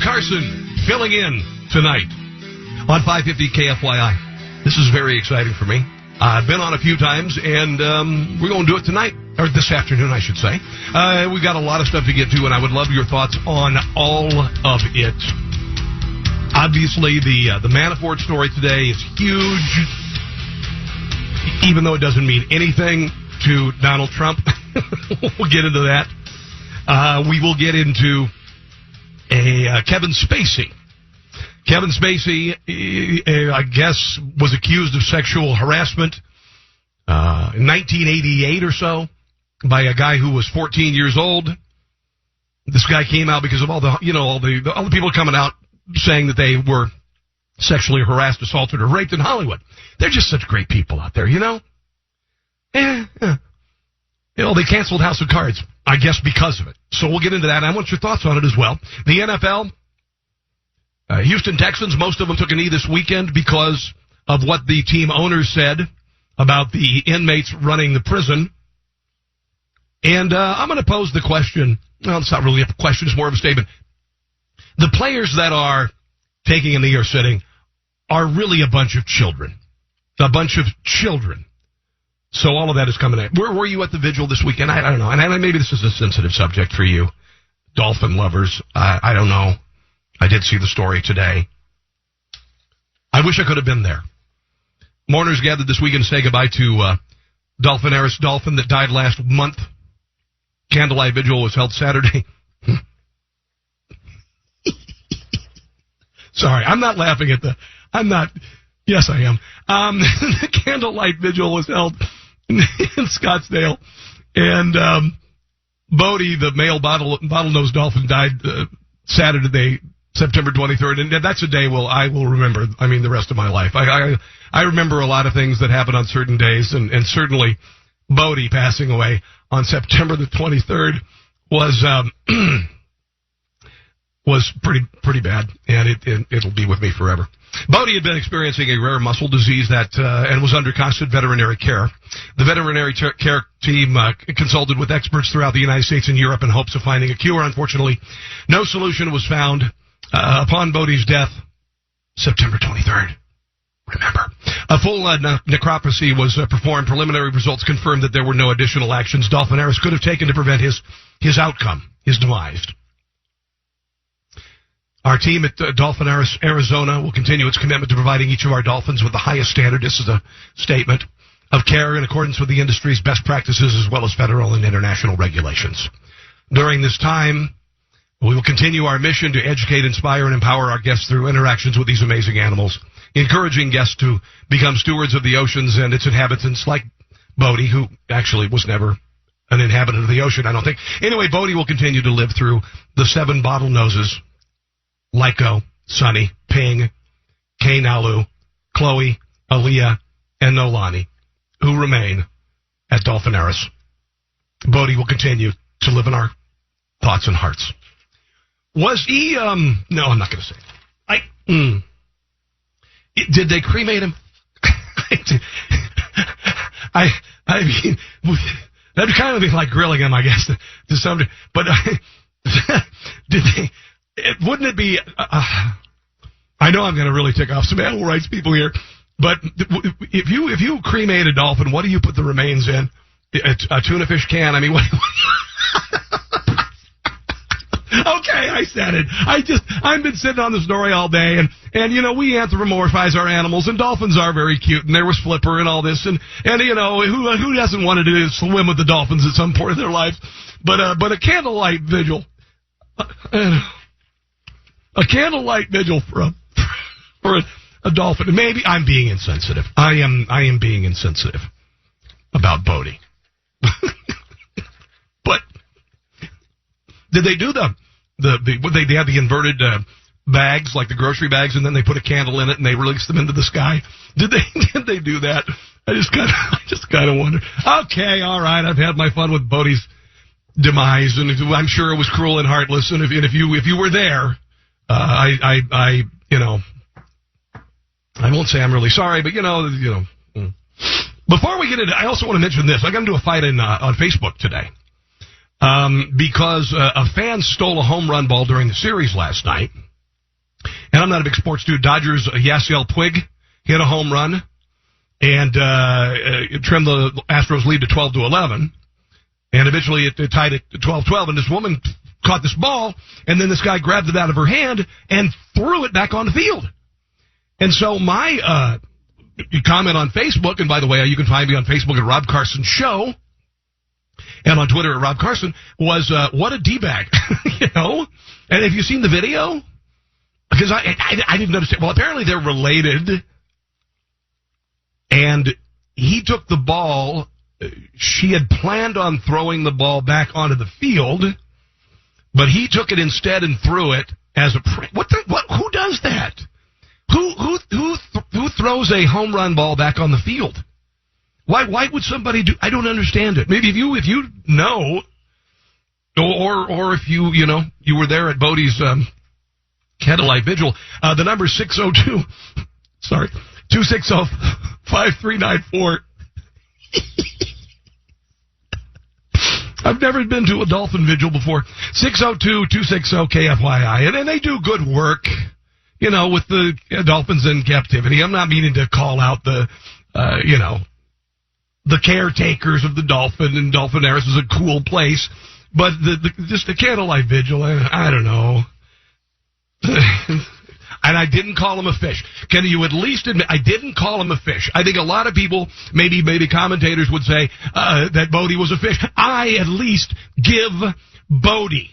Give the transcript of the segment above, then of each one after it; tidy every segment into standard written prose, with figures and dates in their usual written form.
Carson filling in tonight on 550 KYFI. This is very exciting for me. I've been on a few times, and we're going to do it tonight, or this afternoon, I should say. We've got a lot of stuff to get to, and I would love your thoughts on all of it. Obviously, the Manafort story today is huge, even though it doesn't mean anything to Donald Trump. We'll get into that. We will get into Kevin Spacey. Kevin Spacey, I guess, was accused of sexual harassment in 1988 or so by a guy who was 14 years old. This guy came out because of all the people coming out saying that they were sexually harassed, assaulted, or raped in Hollywood. They're just such great people out there, you know? They canceled House of Cards, I guess, because of it. So we'll get into that. I want your thoughts on it as well. The NFL, Houston Texans, most of them took a knee this weekend because of what the team owners said about the inmates running the prison. And I'm going to pose the question. Well, it's not really a question. It's more of a statement. The players that are taking a knee or sitting are really a bunch of children. A bunch of children. So all of that is coming in. Where were you at the vigil this weekend? I don't know. And maybe this is a sensitive subject for you, Dolphin lovers. I don't know. I did see the story today. I wish I could have been there. Mourners gathered this weekend to say goodbye to Dolphin Harris Dolphin that died last month. Candlelight vigil was held Saturday. Sorry, I'm not laughing at yes, I am. The candlelight vigil was held in Scottsdale, and Bodie, the male bottlenose dolphin, died Saturday, September 23rd, and that's a day I will remember. I mean, the rest of my life. I remember a lot of things that happened on certain days, and certainly Bodie passing away on September the 23rd was pretty bad, and it'll be with me forever. Bodie had been experiencing a rare muscle disease and was under constant veterinary care. The veterinary care team consulted with experts throughout the United States and Europe in hopes of finding a cure. Unfortunately, no solution was found upon Bodie's death, September 23rd. Remember, a full necropsy was performed. Preliminary results confirmed that there were no additional actions Dolphin Harris could have taken to prevent his outcome, his demise. Our team at Dolphin Harris, Arizona, will continue its commitment to providing each of our Dolphins with the highest standard, this is a statement, of care in accordance with the industry's best practices as well as federal and international regulations. During this time, we will continue our mission to educate, inspire, and empower our guests through interactions with these amazing animals, encouraging guests to become stewards of the oceans and its inhabitants, like Bodie, who actually was never an inhabitant of the ocean, I don't think. Anyway, Bodie will continue to live through the 7 bottlenoses, Lyco, Sonny, Ping, Kay Nalu, Chloe, Aaliyah, and Nolani, who remain at Dolphin Harris. Bodie will continue to live in our thoughts and hearts. Was he, no, I'm not going to say it. Did they cremate him? I mean, that'd kind of be like grilling him, I guess, to some degree. But did they? Wouldn't it be? I know I'm going to really tick off some animal rights people here, but if you cremate a dolphin, what do you put the remains in? A tuna fish can? I mean, what? Okay, I said it. I've been sitting on the story all day, and we anthropomorphize our animals, and dolphins are very cute, and there was Flipper and all this, and who doesn't want to swim with the dolphins at some point in their life? But a candlelight vigil. A candlelight vigil for a dolphin. Maybe I'm being insensitive. I am being insensitive about Bodie. But did they do they have the inverted bags, like the grocery bags, and then they put a candle in it and they release them into the sky? Did they do that? I just kind of wonder. Okay, all right. I've had my fun with Bodie's demise, and I'm sure it was cruel and heartless. And if you were there. I won't say I'm really sorry, but Before we get into, I also want to mention this. I got into a fight on Facebook today because a fan stole a home run ball during the series last night. And I'm not a big sports dude. Dodgers, Yasiel Puig hit a home run and trimmed the Astros lead to 12-11. And eventually it tied it to 12-12. And this woman caught this ball, and then this guy grabbed it out of her hand and threw it back on the field. And so my comment on Facebook, and by the way, you can find me on Facebook at Rob Carson Show, and on Twitter at Rob Carson, was what a D-bag, you know? And have you seen the video? Because I didn't understand. Well, apparently they're related, and he took the ball. She had planned on throwing the ball back onto the field, but he took it instead and threw it as a prank. Who does that? Who throws a home run ball back on the field? Why would somebody do? I don't understand it. Maybe if you know, or if you were there at Bodie's Candlelight Vigil. The number is 260-5394. I've never been to a dolphin vigil before. 602-260-KFYI. And they do good work, with the dolphins in captivity. I'm not meaning to call out the caretakers of the dolphin, and Dolphinaris is a cool place. But just the Candlelight Vigil, I don't know. And I didn't call him a fish. Can you at least admit I didn't call him a fish? I think a lot of people, maybe commentators would say that Bodie was a fish. I at least give Bodie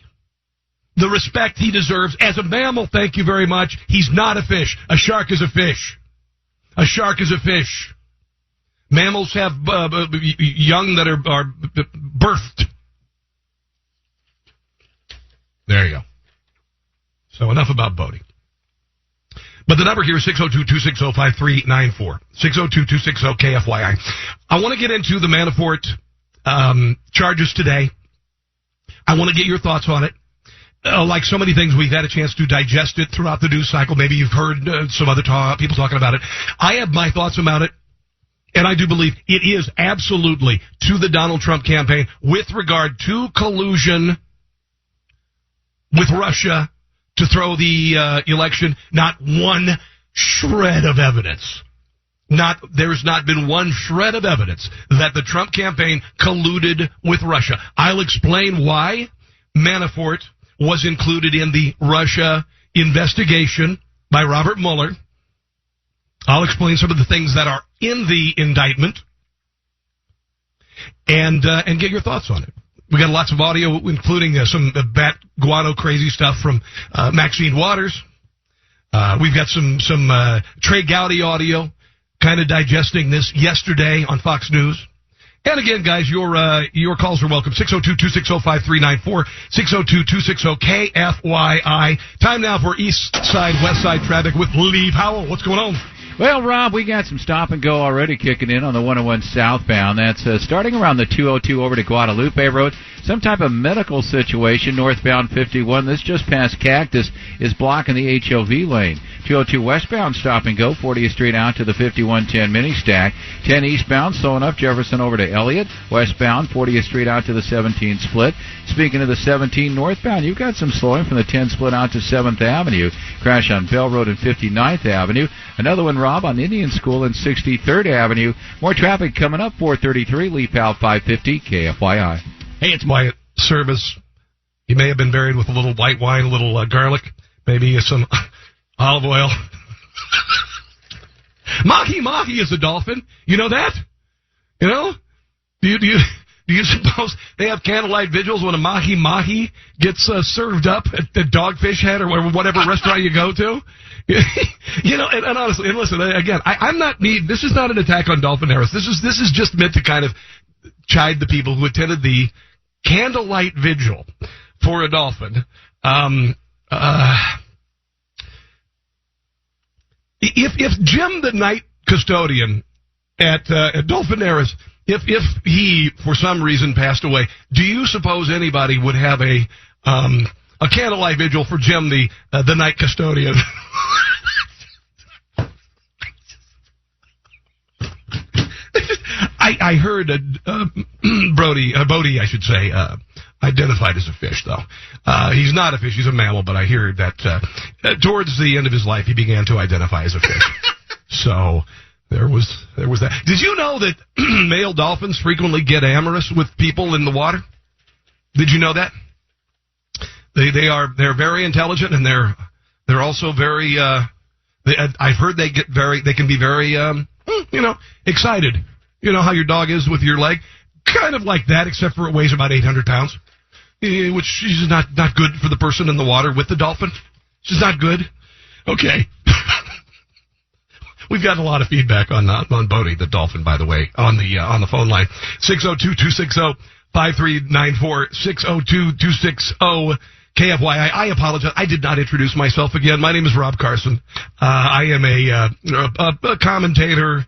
the respect he deserves as a mammal. Thank you very much. He's not a fish. A shark is a fish. A shark is a fish. Mammals have young that are birthed. There you go. So enough about Bodie. But the number here is 602-260-5394. 602-260-KFYI. I want to get into the Manafort charges today. I want to get your thoughts on it. Like so many things, we've had a chance to digest it throughout the news cycle. Maybe you've heard some other people talking about it. I have my thoughts about it, and I do believe it is absolutely to the Donald Trump campaign with regard to collusion with Russia to throw the election. Not one shred of evidence. There's not been one shred of evidence that the Trump campaign colluded with Russia. I'll explain why Manafort was included in the Russia investigation by Robert Mueller. I'll explain some of the things that are in the indictment and get your thoughts on it. We got lots of audio, including some bat guano crazy stuff from Maxine Waters. We've got some Trey Gowdy audio, kind of digesting this yesterday on Fox News. And again, guys, your calls are welcome. 602-260-5394, 602-260-KFYI. Time now for East Side, West Side traffic with Lee Powell. What's going on? Well, Rob, we got some stop and go already kicking in on the 101 southbound. That's starting around the 202 over to Guadalupe Road. Some type of medical situation northbound 51. This just past Cactus is blocking the HOV lane. 202 westbound stop and go 40th Street out to the 5110 mini stack. 10 eastbound slowing up Jefferson over to Elliott. Westbound 40th Street out to the 17 split. Speaking of the 17 northbound, you've got some slowing from the 10 split out to 7th Avenue. Crash on Bell Road and 59th Avenue. Another one, Rob, on Indian School and 63rd Avenue. More traffic coming up. 433 Lee Powell 550 KFYI. Hey, it's my service. You may have been buried with a little white wine, a little garlic, maybe some olive oil. Mahi is a dolphin. You know that? You know? Do you suppose they have candlelight vigils when a mahi gets served up at the Dogfish Head or whatever restaurant you go to? And honestly, and listen, again, I'm not this is not an attack on Dolphinaris. This is just meant to kind of chide the people who attended the candlelight vigil for a dolphin. If Jim the night custodian at Dolphinaris, if he for some reason passed away, do you suppose anybody would have a candlelight vigil for Jim the night custodian? I heard Bodie, I should say, identified as a fish, though. He's not a fish. He's a mammal, but I hear that towards the end of his life, he began to identify as a fish. So there was that. Did you know that male dolphins frequently get amorous with people in the water? Did you know that? They're very intelligent, and they're also very. I've heard they can be very excited. You know how your dog is with your leg, kind of like that, except for it weighs about 800 pounds, which is not good for the person in the water with the dolphin. It's just not good. Okay. We've gotten a lot of feedback on Bodie, the dolphin, by the way, on the phone line. 602-260-5394, 602-260 KFYI. I apologize. I did not introduce myself again. My name is Rob Carson. I am a commentator,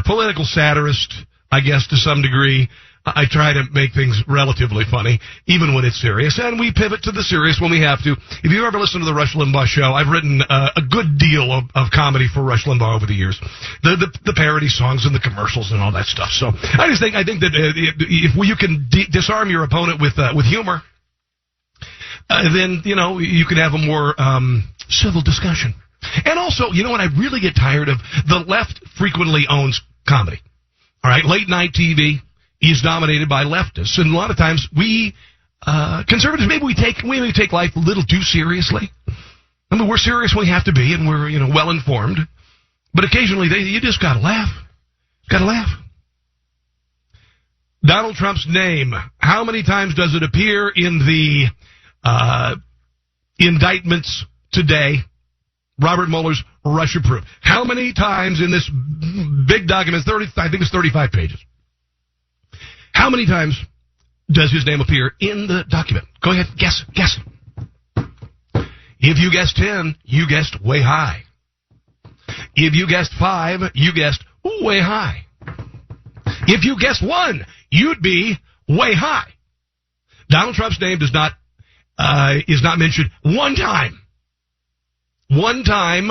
political satirist, I guess, to some degree. I try to make things relatively funny, even when it's serious, and we pivot to the serious when we have to. If you've ever listened to the Rush Limbaugh show, I've written a good deal of comedy for Rush Limbaugh over the years. The parody songs and the commercials and all that stuff. So I think that if you can disarm your opponent with humor, then, you can have a more civil discussion. And also, you know what I really get tired of? The left frequently owns comedy. All right, late night TV is dominated by leftists, and a lot of times we conservatives maybe we take life a little too seriously. I mean, we're serious when we have to be, and we're well informed, but occasionally you just gotta laugh. Gotta laugh. Donald Trump's name. How many times does it appear in the indictments today? Robert Mueller's Russia proof. How many times in this big document? I think it's 35 pages. How many times does his name appear in the document? Go ahead, guess. If you guessed 10, you guessed way high. If you guessed 5, you guessed way high. If you guessed 1, you'd be way high. Donald Trump's name is not mentioned one time. One time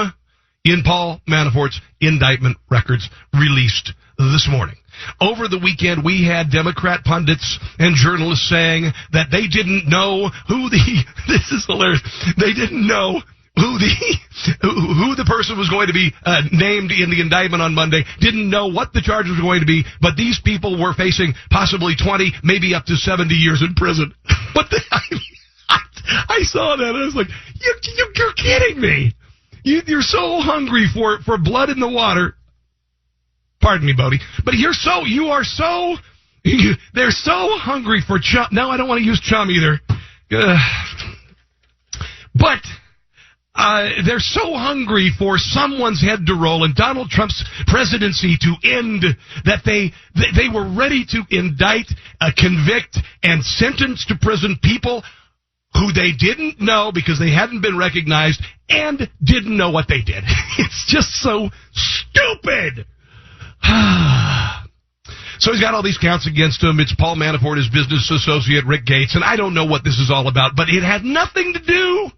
in Paul Manafort's indictment records released this morning. Over the weekend, we had Democrat pundits and journalists saying that they didn't know this is hilarious, they didn't know who the person was going to be named in the indictment on Monday, didn't know what the charges were going to be, but these people were facing possibly 20, maybe up to 70 years in prison. But I saw that and I was like, you're kidding me. You're so hungry for blood in the water. Pardon me, Bodie. But they're so hungry for chum. No, I don't want to use chum either. But they're so hungry for someone's head to roll and Donald Trump's presidency to end that they were ready to indict, convict, and sentence to prison people who they didn't know because they hadn't been recognized and didn't know what they did. It's just so stupid. So he's got all these counts against him. It's Paul Manafort, his business associate, Rick Gates, and I don't know what this is all about, but it had nothing to do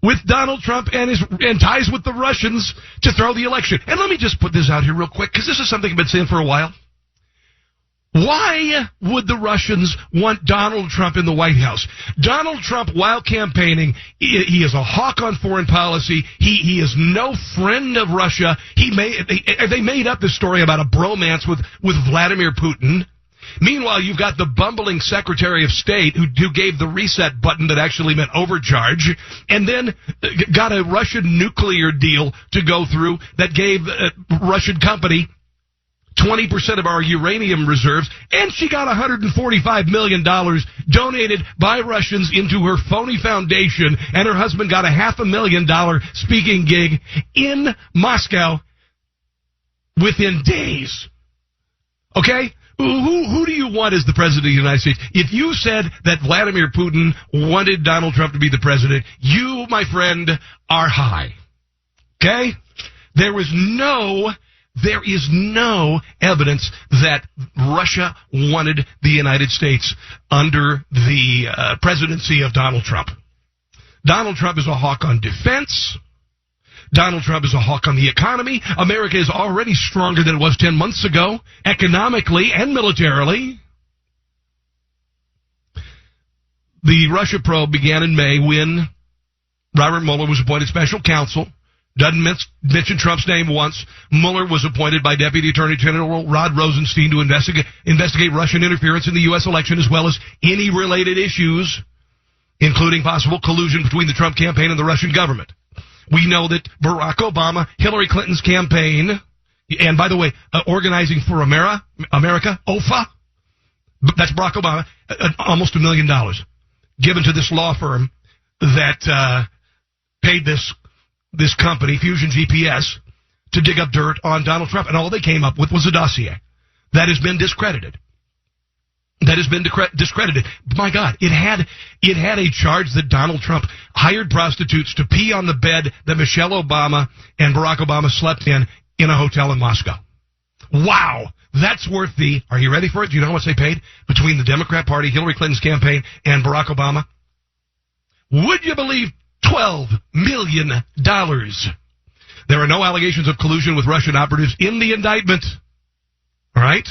with Donald Trump and ties with the Russians to throw the election. And let me just put this out here real quick, because this is something I've been saying for a while. Why would the Russians want Donald Trump in the White House? Donald Trump, while campaigning, he is a hawk on foreign policy. He is no friend of Russia. They made up this story about a bromance with Vladimir Putin. Meanwhile, you've got the bumbling Secretary of State who gave the reset button that actually meant overcharge, and then got a Russian nuclear deal to go through that gave a Russian company 20% of our uranium reserves, and she got $145 million donated by Russians into her phony foundation, and her husband got a $500,000 speaking gig in Moscow within days. Okay? Who do you want as the president of the United States? If you said that Vladimir Putin wanted Donald Trump to be the president, you, my friend, are high. Okay? There is no evidence that Russia wanted the United States under the presidency of Donald Trump. Donald Trump is a hawk on defense. Donald Trump is a hawk on the economy. America is already stronger than it was 10 months ago, economically and militarily. The Russia probe began in May when Robert Mueller was appointed special counsel. Doesn't mention Trump's name once. Mueller was appointed by Deputy Attorney General Rod Rosenstein to investigate Russian interference in the U.S. election as well as any related issues, including possible collusion between the Trump campaign and the Russian government. We know that Barack Obama, Hillary Clinton's campaign, and by the way, Organizing for America, OFA, that's Barack Obama, almost $1 million given to this law firm that paid this company, Fusion GPS, to dig up dirt on Donald Trump, and all they came up with was a dossier that has been discredited. Discredited. My God, it had a charge that Donald Trump hired prostitutes to pee on the bed that Michelle Obama and Barack Obama slept in a hotel in Moscow. Wow, that's worth are you ready for it? Do you know how much they paid between the Democrat Party, Hillary Clinton's campaign, and Barack Obama? Would you believe $12 million? There are no allegations of collusion with Russian operatives in the indictment. All right?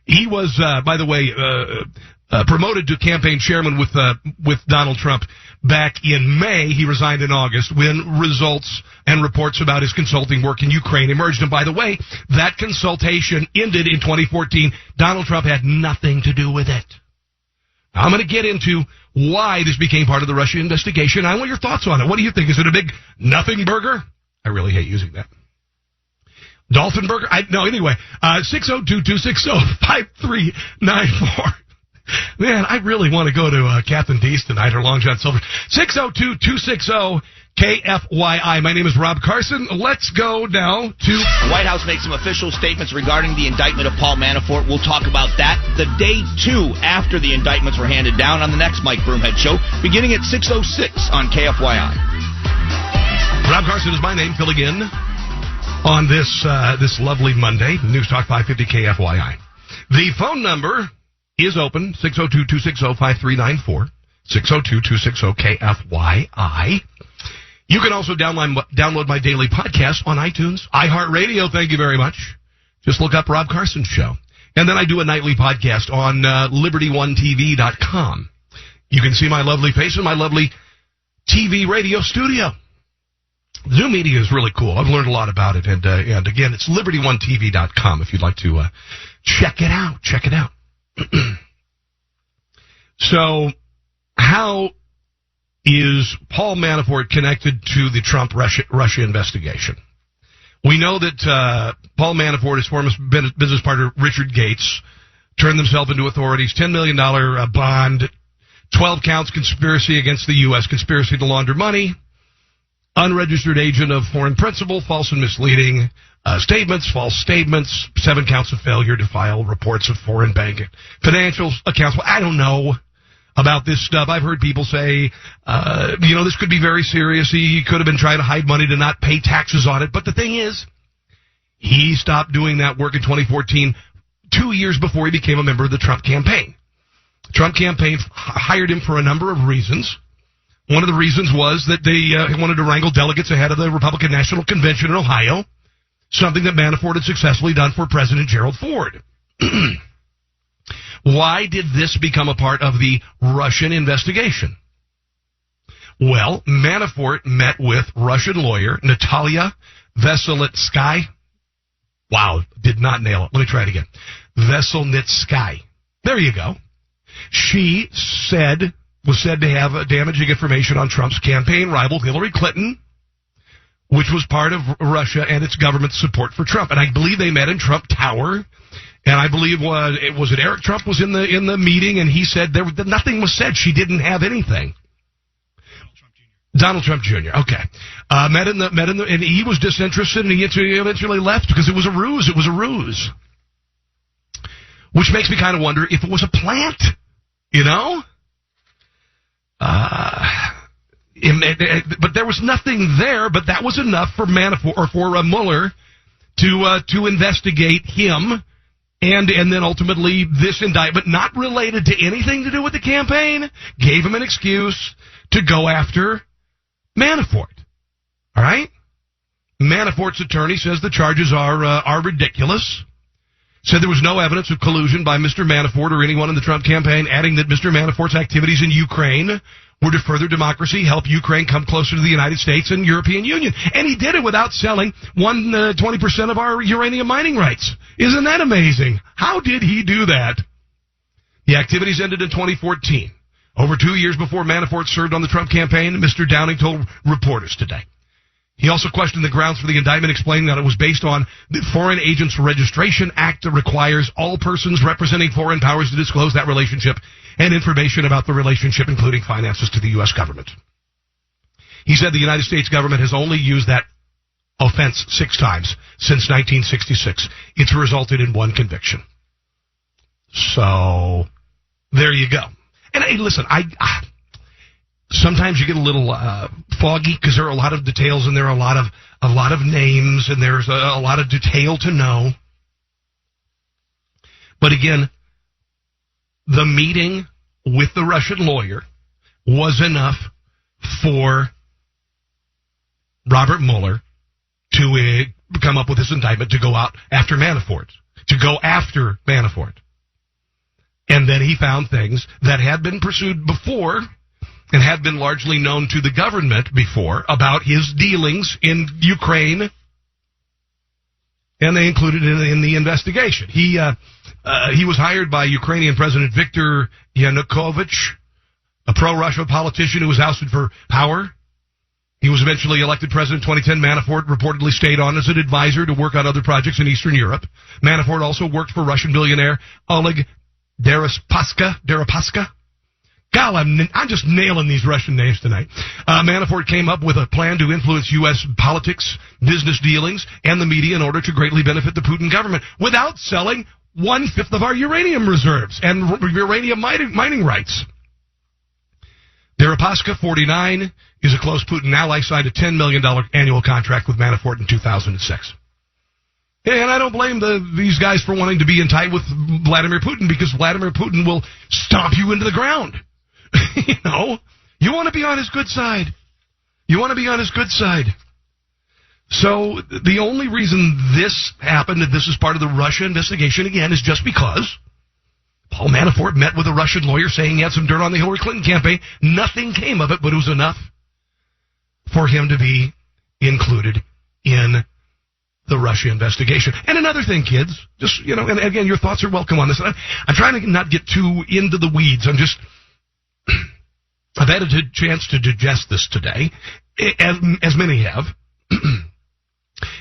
He was, by the way, promoted to campaign chairman with Donald Trump back in May. He resigned in August when results and reports about his consulting work in Ukraine emerged. And by the way, that consultation ended in 2014. Donald Trump had nothing to do with it. I'm going to get into why this became part of the Russia investigation. I want your thoughts on it. What do you think? Is it a big nothing burger? I really hate using that. Dolphin burger? Anyway, 602-260-5394. Man, I really want to go to Captain D's tonight or Long John Silver. 602-260-KFYI. My name is Rob Carson. Let's go now to... The White House makes some official statements regarding the indictment of Paul Manafort. We'll talk about that the day two after the indictments were handed down on the next Mike Broomhead Show, beginning at 6:06 on KFYI. Rob Carson is my name, filling in on this lovely Monday, News Talk 550 KFYI. The phone number is open, 602-260-5394, 602-260-KFYI. You can also download my daily podcast on iTunes, iHeartRadio, thank you very much. Just look up Rob Carson Show. And then I do a nightly podcast on LibertyOneTV.com. You can see my lovely face in my lovely TV radio studio. Zoom media is really cool. I've learned a lot about it. And again, it's LibertyOneTV.com if you'd like to check it out. Check it out. So, how is Paul Manafort connected to the Trump-Russia investigation? We know that Paul Manafort, his former business partner Richard Gates, turned themselves into authorities, $10 million bond, 12 counts conspiracy against the U.S., conspiracy to launder money, unregistered agent of foreign principal, false and misleading statements, false statements, 7 counts of failure to file reports of foreign bank financial accounts. Well, I don't know about this stuff. I've heard people say, this could be very serious. He could have been trying to hide money to not pay taxes on it. But the thing is, he stopped doing that work in 2014, 2 years before he became a member of the Trump campaign. The Trump campaign hired him for a number of reasons. One of the reasons was that they wanted to wrangle delegates ahead of the Republican National Convention in Ohio, something that Manafort had successfully done for President Gerald Ford. Why did this become a part of the Russian investigation? Well, Manafort met with Russian lawyer Natalia Veselnitsky. Wow, did not nail it. Let me try it again. Veselnitsky. There you go. She was said to have damaging information on Trump's campaign rival Hillary Clinton, which was part of Russia and its government's support for Trump. And I believe they met in Trump Tower. And I believe was it Eric Trump was in the meeting, and he said nothing was said. She didn't have anything. Donald Trump Jr. Okay, met in the, and he was disinterested, and he eventually left because it was a ruse. It was a ruse, which makes me kind of wonder if it was a plant. But there was nothing there. But that was enough for Manafort or for Mueller to investigate him. And then ultimately, this indictment, not related to anything to do with the campaign, gave him an excuse to go after Manafort. All right? Manafort's attorney says the charges are ridiculous. said there was no evidence of collusion by Mr. Manafort or anyone in the Trump campaign, adding that Mr. Manafort's activities in Ukraine were to further democracy, help Ukraine come closer to the United States and European Union. And he did it without selling 20% of our uranium mining rights. Isn't that amazing? How did he do that? The activities ended in 2014. Over 2 years before Manafort served on the Trump campaign, Mr. Downing told reporters today. He also questioned the grounds for the indictment, explaining that it was based on the Foreign Agents Registration Act that requires all persons representing foreign powers to disclose that relationship and information about the relationship, including finances to the U.S. government. He said the United States government has only used that offense 6 times since 1966. It's resulted in 1 conviction. So, there you go. And hey, listen, sometimes you get a little foggy because there are a lot of details and there are a lot of names and there's a lot of detail to know. But again, the meeting with the Russian lawyer was enough for Robert Mueller to come up with this indictment to go out after Manafort, And then he found things that had been pursued before and had been largely known to the government before about his dealings in Ukraine, and they included it in the investigation. He was hired by Ukrainian President Viktor Yanukovych, a pro-Russia politician who was ousted for power. He was eventually elected president in 2010. Manafort reportedly stayed on as an advisor to work on other projects in Eastern Europe. Manafort also worked for Russian billionaire Oleg Deripaska. God, I'm just nailing these Russian names tonight. Manafort came up with a plan to influence U.S. politics, business dealings, and the media in order to greatly benefit the Putin government without selling 1/5 of our uranium reserves and uranium mining rights. Deripaska, 49, is a close Putin ally, signed a $10 million annual contract with Manafort in 2006. And I don't blame these guys for wanting to be in tight with Vladimir Putin, because Vladimir Putin will stomp you into the ground. You know, you want to be on his good side. So the only reason this happened, and this is part of the Russia investigation again, is just because Paul Manafort met with a Russian lawyer saying he had some dirt on the Hillary Clinton campaign. Nothing came of it, but it was enough for him to be included in the Russia investigation. And another thing, kids, just, you know, and again, your thoughts are welcome on this. I'm trying to not get too into the weeds. I've had a chance to digest this today, as many have.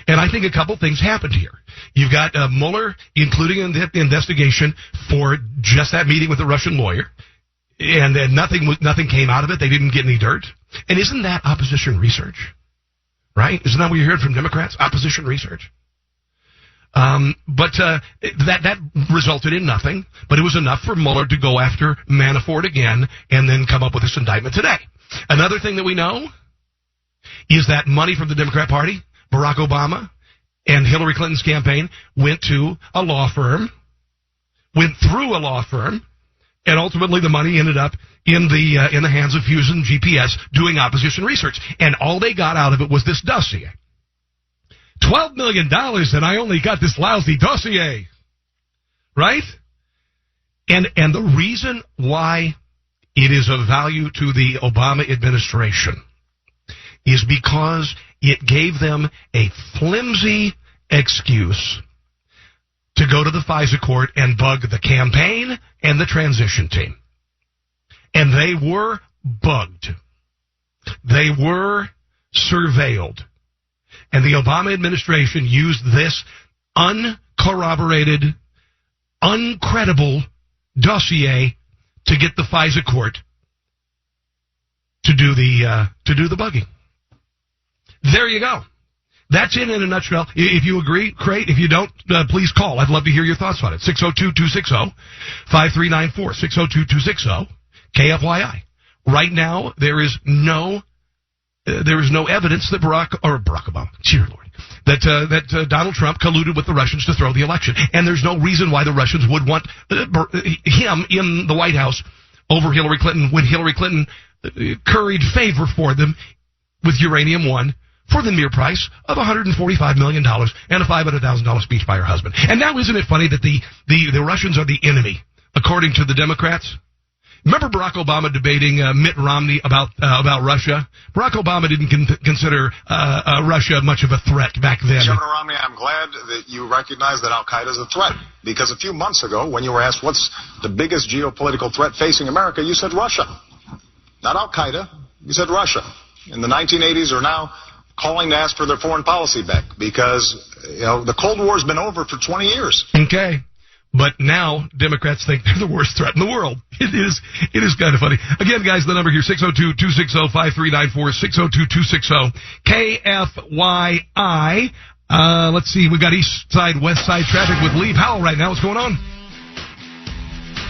And I think a couple things happened here. You've got Mueller including in the investigation for just that meeting with the Russian lawyer, and nothing came out of it. They didn't get any dirt. And isn't that opposition research? Right? Isn't that what you're hearing from Democrats? Opposition research. But that resulted in nothing, but it was enough for Mueller to go after Manafort again and then come up with this indictment today. Another thing that we know is that money from the Democrat Party, Barack Obama, and Hillary Clinton's campaign went through a law firm, and ultimately the money ended up in the hands of Fusion GPS doing opposition research. And all they got out of it was this dossier. $12 million, and I only got this lousy dossier. Right? And the reason why it is of value to the Obama administration is because it gave them a flimsy excuse to go to the FISA court and bug the campaign and the transition team. And they were bugged. They were surveilled. And the Obama administration used this uncorroborated, uncredible dossier to get the FISA court to do the bugging. There you go. That's it in a nutshell. If you agree, great. If you don't, please call. I'd love to hear your thoughts on it. 602-260-5394. 602-260 KFYI. Right now, there is no evidence that Barack Obama, dear Lord, that Donald Trump colluded with the Russians to throw the election. And there's no reason why the Russians would want him in the White House over Hillary Clinton when Hillary Clinton curried favor for them with Uranium One for the mere price of $145 million and a $500,000 speech by her husband. And now isn't it funny that the Russians are the enemy, according to the Democrats? Remember Barack Obama debating Mitt Romney about Russia? Barack Obama didn't consider Russia much of a threat back then. Governor Romney, I'm glad that you recognize that Al-Qaeda is a threat, because a few months ago, when you were asked what's the biggest geopolitical threat facing America, you said Russia. Not Al-Qaeda, you said Russia. In the 1980s are now calling to ask for their foreign policy back, because the Cold War's been over for 20 years. Okay. But now Democrats think they're the worst threat in the world. It is kind of funny. Again, guys, the number here, 602-260-5394, 602-260-KFYI. Let's see, we've got east side, west side traffic with Lee Powell right now. What's going on?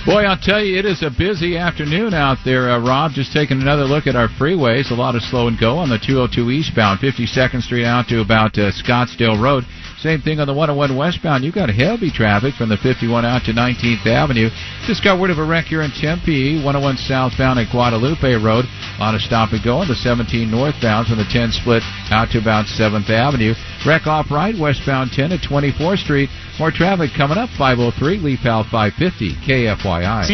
Boy, I'll tell you, it is a busy afternoon out there, Rob. Just taking another look at our freeways. A lot of slow and go on the 202 eastbound, 52nd Street out to about Scottsdale Road. Same thing on the 101 westbound. You've got heavy traffic from the 51 out to 19th Avenue. Just got word of a wreck here in Tempe, 101 southbound at Guadalupe Road. A lot of stop and go on the 17 northbound from the 10 split out to about 7th Avenue. Wreck off right, westbound 10 at 24th Street. More traffic coming up, 503, Lee Powell 550, KFYI.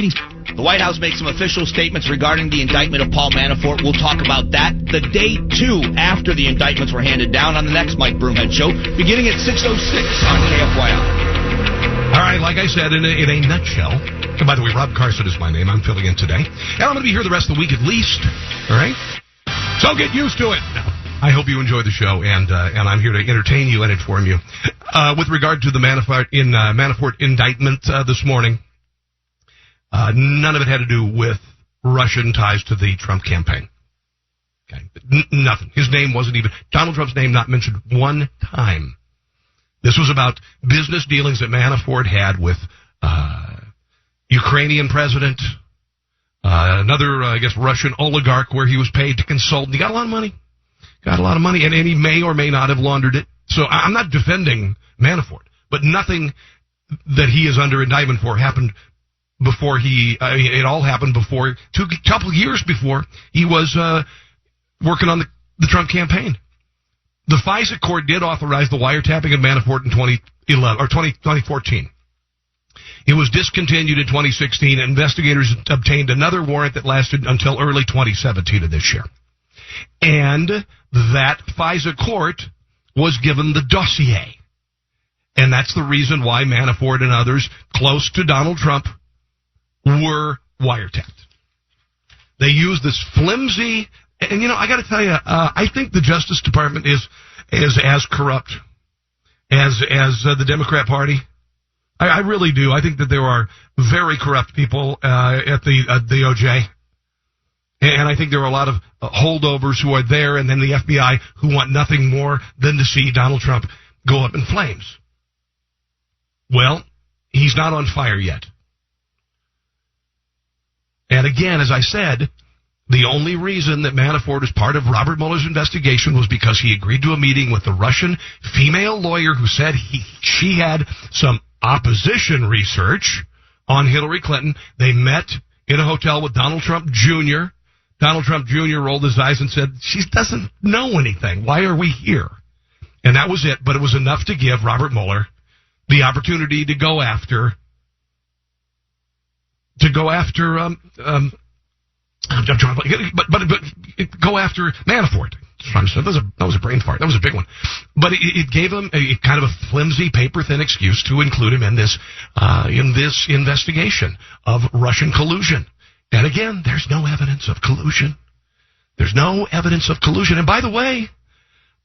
The White House makes some official statements regarding the indictment of Paul Manafort. We'll talk about that the day two after the indictments were handed down on the next Mike Broomhead Show, beginning at 6:06 on KFYI. All right, like I said, in a nutshell, and by the way, Rob Carson is my name. I'm filling in today. And I'm going to be here the rest of the week at least, all right? So get used to it. I hope you enjoy the show, and I'm here to entertain you and inform you. With regard to the Manafort indictment this morning, none of it had to do with Russian ties to the Trump campaign. Okay, nothing. His name wasn't even, Donald Trump's name not mentioned one time. This was about business dealings that Manafort had with Ukrainian president, another, I guess, Russian oligarch where he was paid to consult. And he got a lot of money. And he may or may not have laundered it. So I'm not defending Manafort, but nothing that he is under indictment for happened before it all happened before, a couple years before he was working on the Trump campaign. The FISA court did authorize the wiretapping of Manafort in 2014. It was discontinued in 2016. Investigators obtained another warrant that lasted until early 2017 of this year. And that FISA court was given the dossier. And that's the reason why Manafort and others close to Donald Trump were wiretapped. They used this flimsy, and I got to tell you, I think the Justice Department is as corrupt as the Democrat Party. I really do. I think that there are very corrupt people at the DOJ. And I think there are a lot of holdovers who are there, and then the FBI who want nothing more than to see Donald Trump go up in flames. Well, he's not on fire yet. And again, as I said, the only reason that Manafort is part of Robert Mueller's investigation was because he agreed to a meeting with the Russian female lawyer who said she had some opposition research on Hillary Clinton. They met in a hotel with Donald Trump Jr. Donald Trump Jr. rolled his eyes and said, she doesn't know anything. Why are we here? And that was it, but it was enough to give Robert Mueller the opportunity to go after go after Manafort. That was a brain fart. That was a big one. But it gave him a kind of a flimsy, paper-thin excuse to include him in this investigation of Russian collusion. And again, there's no evidence of collusion. There's no evidence of collusion. And by the way,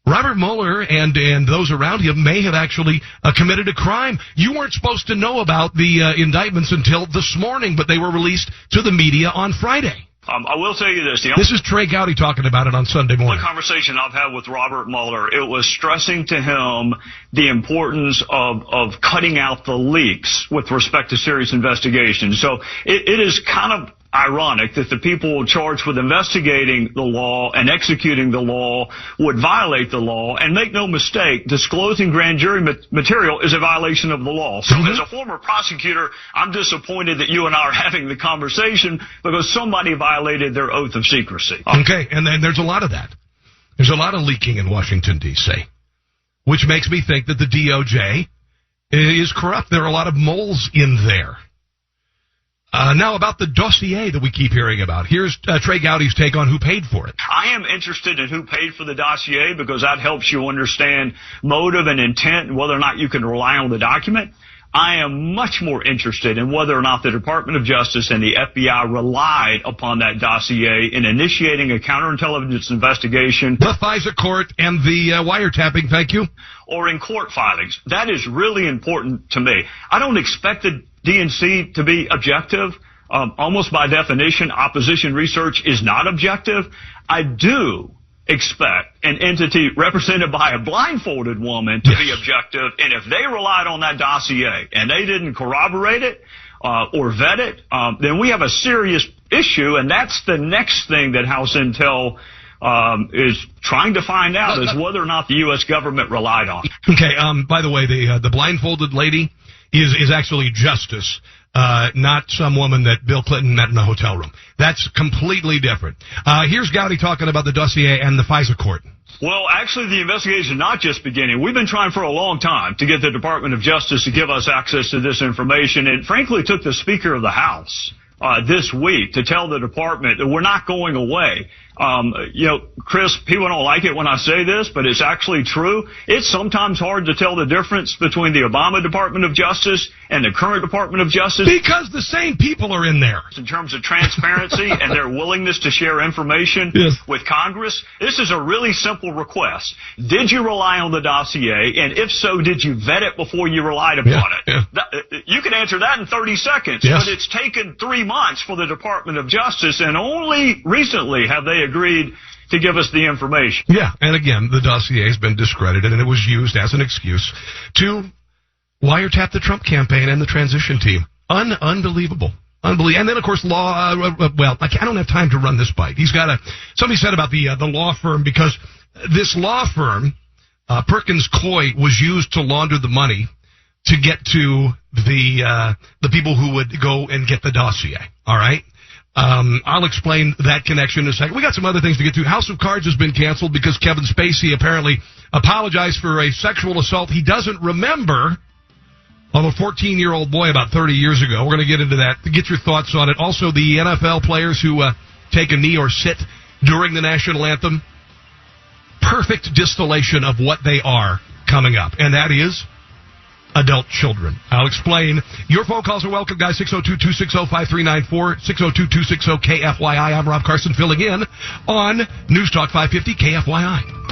Robert Mueller and those around him may have actually committed a crime. You weren't supposed to know about the indictments until this morning, but they were released to the media on Friday. I will tell you this. This is Trey Gowdy talking about it on Sunday morning. The conversation I've had with Robert Mueller, it was stressing to him the importance of cutting out the leaks with respect to serious investigations. So it is kind of ironic that the people charged with investigating the law and executing the law would violate the law. And make no mistake, disclosing grand jury material is a violation of the law. So as a former prosecutor, I'm disappointed that you and I are having the conversation because somebody violated their oath of secrecy. Okay, and then there's a lot of that. There's a lot of leaking in Washington, D.C., which makes me think that the DOJ is corrupt. There are a lot of moles in there. Now about the dossier that we keep hearing about. Here's Trey Gowdy's take on who paid for it. I am interested in who paid for the dossier because that helps you understand motive and intent and whether or not you can rely on the document. I am much more interested in whether or not the Department of Justice and the FBI relied upon that dossier in initiating a counterintelligence investigation. The FISA court and the wiretapping, thank you. Or in court filings. That is really important to me. I don't expect the DNC to be objective. Almost by definition, opposition research is not objective. I do expect an entity represented by a blindfolded woman to be objective, and if they relied on that dossier and they didn't corroborate it or vet it, then we have a serious issue, and that's the next thing that House Intel is trying to find out is whether or not the U.S. government relied on. Okay, by the way, the blindfolded lady is actually Justice, not some woman that Bill Clinton met in a hotel room. That's completely different. Here's Gowdy talking about the dossier and the FISA court. Well, actually, the investigation is not just beginning. We've been trying for a long time to get the Department of Justice to give us access to this information. It frankly took the Speaker of the House this week to tell the department that we're not going away. Chris, people don't like it when I say this, but it's actually true. It's sometimes hard to tell the difference between the Obama Department of Justice and the current Department of Justice. Because the same people are in there. In terms of transparency and their willingness to share information with Congress, this is a really simple request. Did you rely on the dossier? And if so, did you vet it before you relied upon it? You can answer that in 30 seconds, but it's taken 3 months for the Department of Justice, and only recently have they agreed to give us the information. Yeah, and again, the dossier has been discredited, and it was used as an excuse to wiretap the Trump campaign and the transition team. Unbelievable. And then, of course, I don't have time to run this bite. Somebody said about the law firm, because this law firm, Perkins Coie, was used to launder the money to get to the people who would go and get the dossier. All right? I'll explain that connection in a second. We got some other things to get to. House of Cards has been canceled because Kevin Spacey apparently apologized for a sexual assault he doesn't remember of a 14-year-old boy about 30 years ago. We're going to get into that. Get your thoughts on it. Also, the NFL players who take a knee or sit during the national anthem. Perfect distillation of what they are coming up, and that is adult children. I'll explain. Your phone calls are welcome, guys. 602-260-5394, 602-260-KFYI. I'm Rob Carson filling in on News Talk 550 KFYI.